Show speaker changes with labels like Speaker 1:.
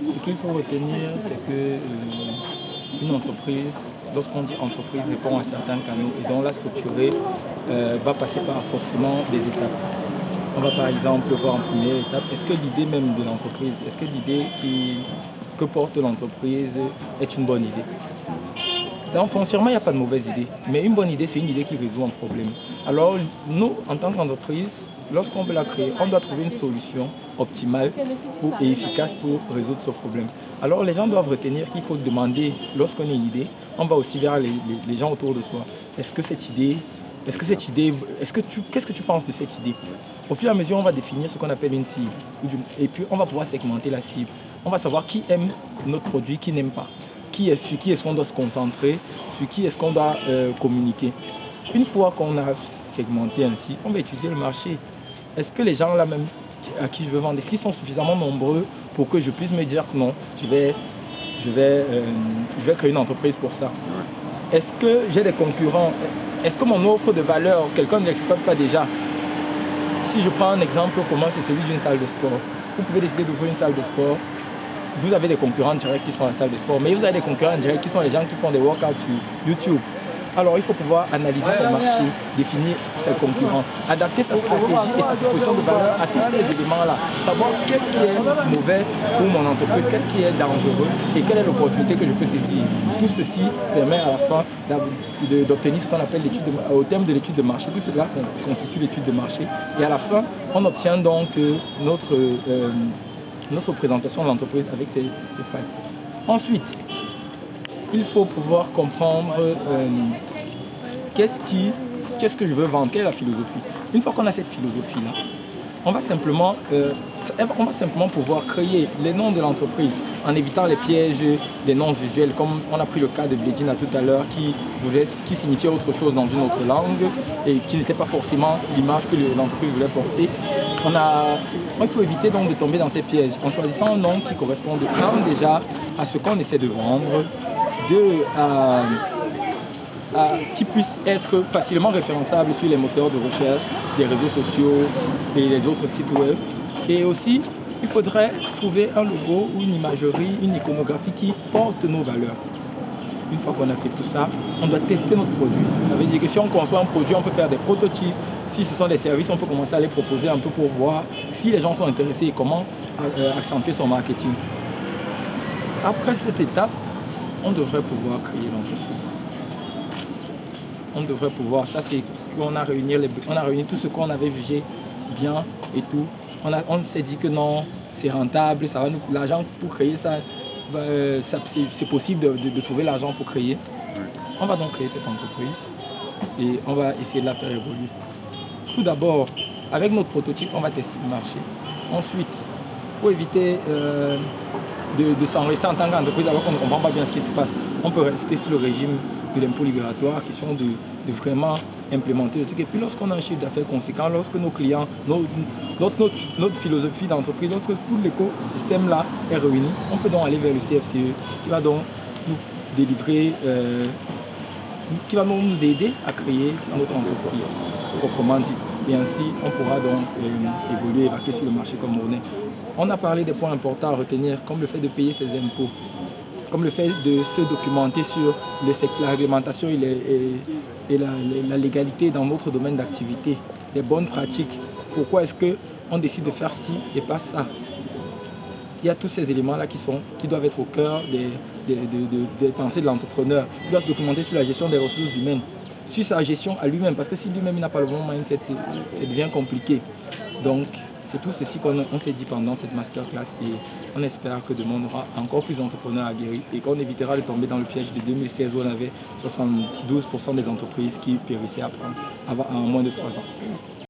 Speaker 1: Ce qu'il faut retenir, c'est que une entreprise, lorsqu'on dit entreprise, répond à certains canaux et donc la structurer va passer par forcément des étapes. On va par exemple voir en première étape, est-ce que l'idée même de l'entreprise, est-ce que l'idée que porte l'entreprise est une bonne idée? Donc foncièrement, il n'y a pas de mauvaise idée, mais une bonne idée, c'est une idée qui résout un problème. Alors nous, en tant qu'entreprise, lorsqu'on veut la créer, on doit trouver une solution optimale et efficace pour résoudre ce problème. Alors les gens doivent retenir qu'il faut demander, lorsqu'on a une idée, on va aussi vers les gens autour de soi. Qu'est-ce que tu penses de cette idée? Au fur et à mesure, on va définir ce qu'on appelle une cible. Et puis, on va pouvoir segmenter la cible. On va savoir qui aime notre produit, qui n'aime pas. Sur qui est-ce qu'on doit se concentrer, sur qui est-ce qu'on doit communiquer. Une fois qu'on a segmenté ainsi, on va étudier le marché. Est-ce que les gens là même à qui je veux vendre, est-ce qu'ils sont suffisamment nombreux pour que je puisse me dire que non, je vais créer une entreprise pour ça? Est-ce que j'ai des concurrents? Est-ce que mon offre de valeur, quelqu'un ne l'exploite pas déjà? Si je prends un exemple commun, c'est celui d'une salle de sport. Vous pouvez décider d'ouvrir une salle de sport. Vous avez des concurrents directs qui sont à la salle de sport, mais vous avez des concurrents directs qui sont les gens qui font des workouts sur YouTube. Alors il faut pouvoir analyser son marché, définir ses concurrents, adapter sa stratégie et sa proposition de valeur à tous ces éléments-là. Savoir qu'est-ce qui est mauvais pour mon entreprise, qu'est-ce qui est dangereux et quelle est l'opportunité que je peux saisir. Tout ceci permet à la fin d'obtenir ce qu'on appelle au terme de l'étude de marché. Tout cela constitue l'étude de marché. Et à la fin, on obtient donc notre présentation de l'entreprise avec ces failles. Ensuite, il faut pouvoir comprendre qu'est-ce que je veux vendre, quelle est la philosophie. Une fois qu'on a cette philosophie-là, on va simplement pouvoir créer les noms de l'entreprise en évitant les pièges des noms usuels, comme on a pris le cas de Bledina tout à l'heure, qui signifiait autre chose dans une autre langue et qui n'était pas forcément l'image que l'entreprise voulait porter. Il faut éviter donc de tomber dans ces pièges en choisissant un nom qui corresponde déjà à ce qu'on essaie de vendre, qui puisse être facilement référençable sur les moteurs de recherche, les réseaux sociaux et les autres sites web. Et aussi, il faudrait trouver un logo ou une imagerie, une iconographie qui porte nos valeurs. Une fois qu'on a fait tout ça, on doit tester notre produit. Ça veut dire que si on conçoit un produit, on peut faire des prototypes. Si ce sont des services, on peut commencer à les proposer un peu pour voir si les gens sont intéressés et comment accentuer son marketing. Après cette étape, on devrait pouvoir créer l'entreprise. On devrait pouvoir, ça c'est qu'on a réuni tout ce qu'on avait jugé bien et tout. On s'est dit que non, c'est rentable, ça va l'argent pour créer ça, c'est possible de trouver l'argent pour créer. On va donc créer cette entreprise et on va essayer de la faire évoluer. Tout d'abord, avec notre prototype, on va tester le marché. Ensuite, pour éviter de s'enregistrer en tant qu'entreprise alors qu'on ne comprend pas bien ce qui se passe, on peut rester sous le régime de l'impôt libératoire, question de vraiment implémenter le truc. Et puis lorsqu'on a un chiffre d'affaires conséquent, lorsque nos clients, notre philosophie d'entreprise, lorsque tout l'écosystème là est réuni, on peut donc aller vers le CFCE qui va donc nous délivrer, qui va donc nous aider à créer notre entreprise proprement dit. Et ainsi, on pourra donc évoluer et vaquer sur le marché comme monnaie. On a parlé des points importants à retenir, comme le fait de payer ses impôts, comme le fait de se documenter sur la réglementation et la légalité dans notre domaine d'activité, les bonnes pratiques. Pourquoi est-ce qu'on décide de faire ci et pas ça? Il y a tous ces éléments-là qui doivent être au cœur des pensées de l'entrepreneur. Il doit se documenter sur la gestion des ressources humaines, sur sa gestion à lui-même, parce que si lui-même n'a pas le bon mindset, ça devient compliqué. Donc, c'est tout ceci qu'on s'est dit pendant cette masterclass et on espère que demain on aura encore plus d'entrepreneurs aguerris et qu'on évitera de tomber dans le piège de 2016 où on avait 72% des entreprises qui périssaient en moins de 3 ans.